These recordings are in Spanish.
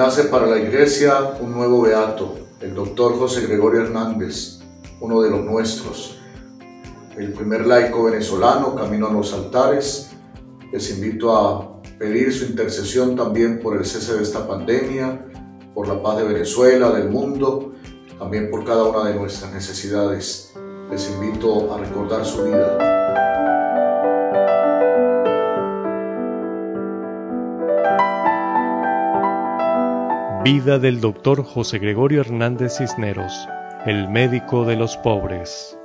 nace para la Iglesia un nuevo beato, el doctor José Gregorio Hernández, uno de los nuestros, el primer laico venezolano camino a los altares. Les invito a pedir su intercesión también por el cese de esta pandemia, por la paz de Venezuela, del mundo, también por cada una de nuestras necesidades. Les invito a recordar su vida. Vida del doctor José Gregorio Hernández Cisneros, el médico de los pobres.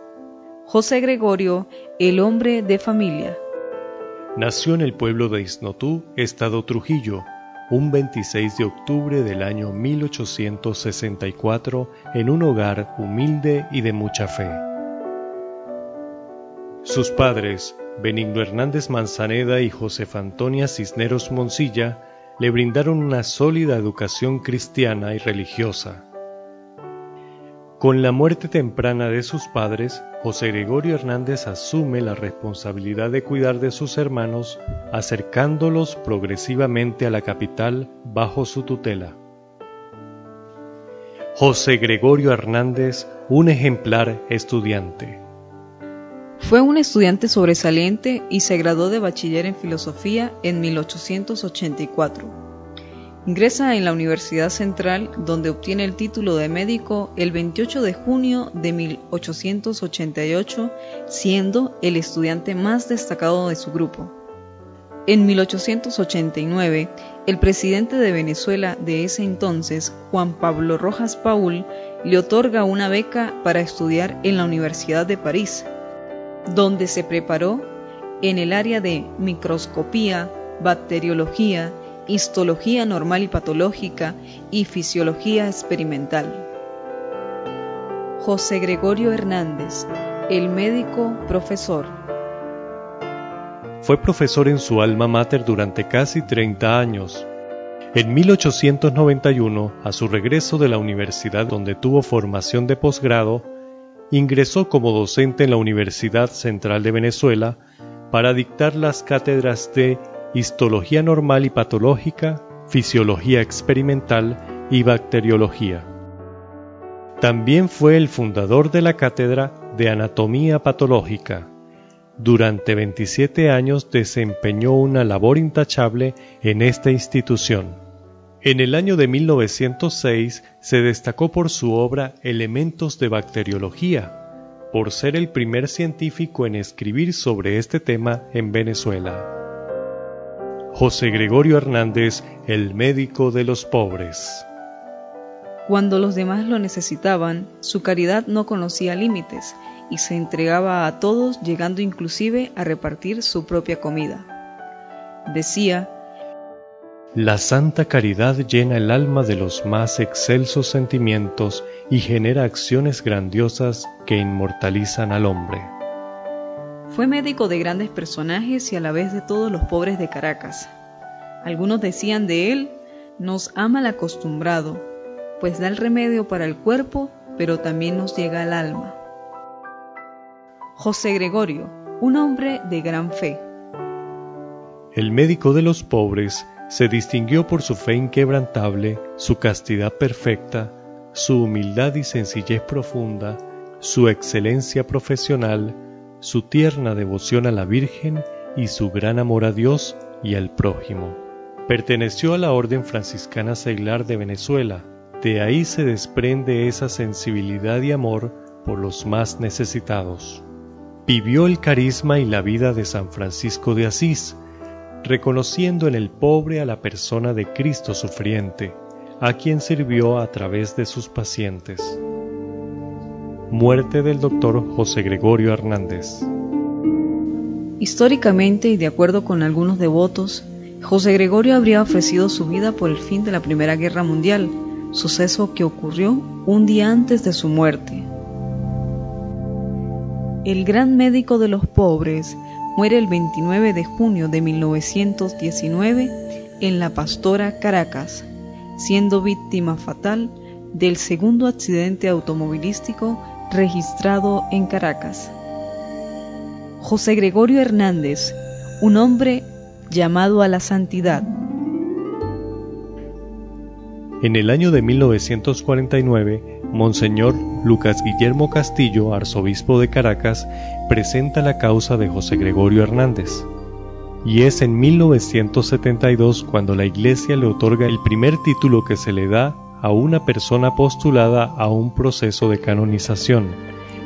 José Gregorio, el hombre de familia. Nació en el pueblo de Iznotú, estado Trujillo, un 26 de octubre del año 1864, en un hogar humilde y de mucha fe. Sus padres, Benigno Hernández Manzaneda y Josefa Antonia Cisneros Moncilla, le brindaron una sólida educación cristiana y religiosa. Con la muerte temprana de sus padres, José Gregorio Hernández asume la responsabilidad de cuidar de sus hermanos, acercándolos progresivamente a la capital bajo su tutela. José Gregorio Hernández, un ejemplar estudiante. Fue un estudiante sobresaliente y se graduó de bachiller en filosofía en 1884. Ingresa en la Universidad Central, donde obtiene el título de médico el 28 de junio de 1888, siendo el estudiante más destacado de su grupo. En 1889, el presidente de Venezuela de ese entonces, Juan Pablo Rojas Paul, le otorga una beca para estudiar en la Universidad de París, donde se preparó en el área de microscopía, bacteriología, histología normal y patológica y fisiología experimental. José Gregorio Hernández, el médico profesor. Fue profesor en su alma mater durante casi 30 años. En 1891, a su regreso de la universidad donde tuvo formación de posgrado, ingresó como docente en la Universidad Central de Venezuela para dictar las cátedras de Histología Normal y Patológica, Fisiología Experimental y Bacteriología. También fue el fundador de la Cátedra de Anatomía Patológica. Durante 27 años desempeñó una labor intachable en esta institución. En el año de 1906 se destacó por su obra Elementos de Bacteriología, por ser el primer científico en escribir sobre este tema en Venezuela. José Gregorio Hernández, el médico de los pobres. Cuando los demás lo necesitaban, su caridad no conocía límites y se entregaba a todos, llegando inclusive a repartir su propia comida. Decía: la santa caridad llena el alma de los más excelsos sentimientos y genera acciones grandiosas que inmortalizan al hombre. Fue médico de grandes personajes y a la vez de todos los pobres de Caracas. Algunos decían de él: nos ama el acostumbrado, pues da el remedio para el cuerpo, pero también nos llega al alma. José Gregorio, un hombre de gran fe. El médico de los pobres se distinguió por su fe inquebrantable, su castidad perfecta, su humildad y sencillez profunda, su excelencia profesional, su tierna devoción a la Virgen y su gran amor a Dios y al prójimo. Perteneció a la Orden Franciscana Seglar de Venezuela. De ahí se desprende esa sensibilidad y amor por los más necesitados. Vivió el carisma y la vida de San Francisco de Asís, reconociendo en el pobre a la persona de Cristo sufriente, a quien sirvió a través de sus pacientes. Muerte del doctor José Gregorio Hernández. Históricamente y de acuerdo con algunos devotos, José Gregorio habría ofrecido su vida por el fin de la Primera Guerra Mundial, suceso que ocurrió un día antes de su muerte. El gran médico de los pobres muere el 29 de junio de 1919 en La Pastora, Caracas, siendo víctima fatal del segundo accidente automovilístico registrado en Caracas. José Gregorio Hernández, un hombre llamado a la santidad. En el año de 1949, Monseñor Lucas Guillermo Castillo, arzobispo de Caracas, presenta la causa de José Gregorio Hernández. Y es en 1972 cuando la Iglesia le otorga el primer título que se le da a una persona postulada a un proceso de canonización,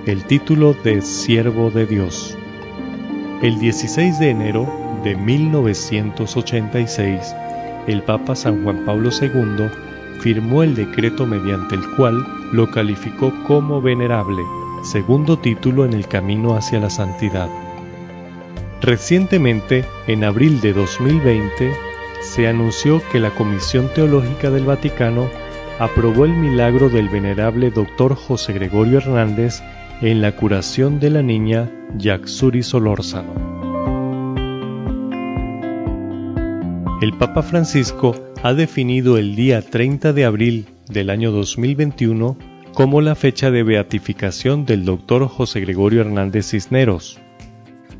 el título de Siervo de Dios. El 16 de enero de 1986, el Papa San Juan Pablo II firmó el decreto mediante el cual lo calificó como venerable, segundo título en el camino hacia la santidad. Recientemente, en abril de 2020, se anunció que la Comisión Teológica del Vaticano aprobó el milagro del venerable Dr. José Gregorio Hernández en la curación de la niña Yaxuri Solórzano. El Papa Francisco ha definido el día 30 de abril del año 2021 como la fecha de beatificación del Dr. José Gregorio Hernández Cisneros.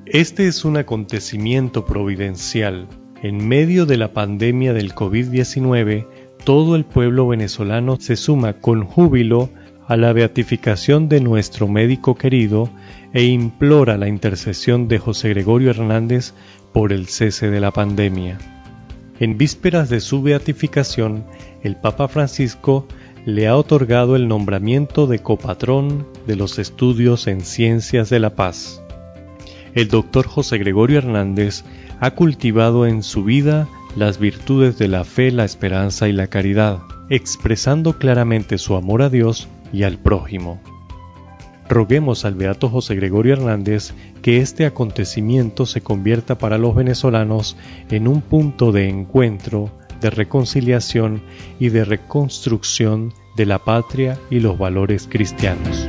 Este es un acontecimiento providencial. En medio de la pandemia del COVID-19, todo el pueblo venezolano se suma con júbilo a la beatificación de nuestro médico querido e implora la intercesión de José Gregorio Hernández por el cese de la pandemia. En vísperas de su beatificación, el Papa Francisco le ha otorgado el nombramiento de copatrón de los estudios en ciencias de la paz. El doctor José Gregorio Hernández ha cultivado en su vida las virtudes de la fe, la esperanza y la caridad, expresando claramente su amor a Dios y al prójimo. Roguemos al beato José Gregorio Hernández que este acontecimiento se convierta para los venezolanos en un punto de encuentro, de reconciliación y de reconstrucción de la patria y los valores cristianos.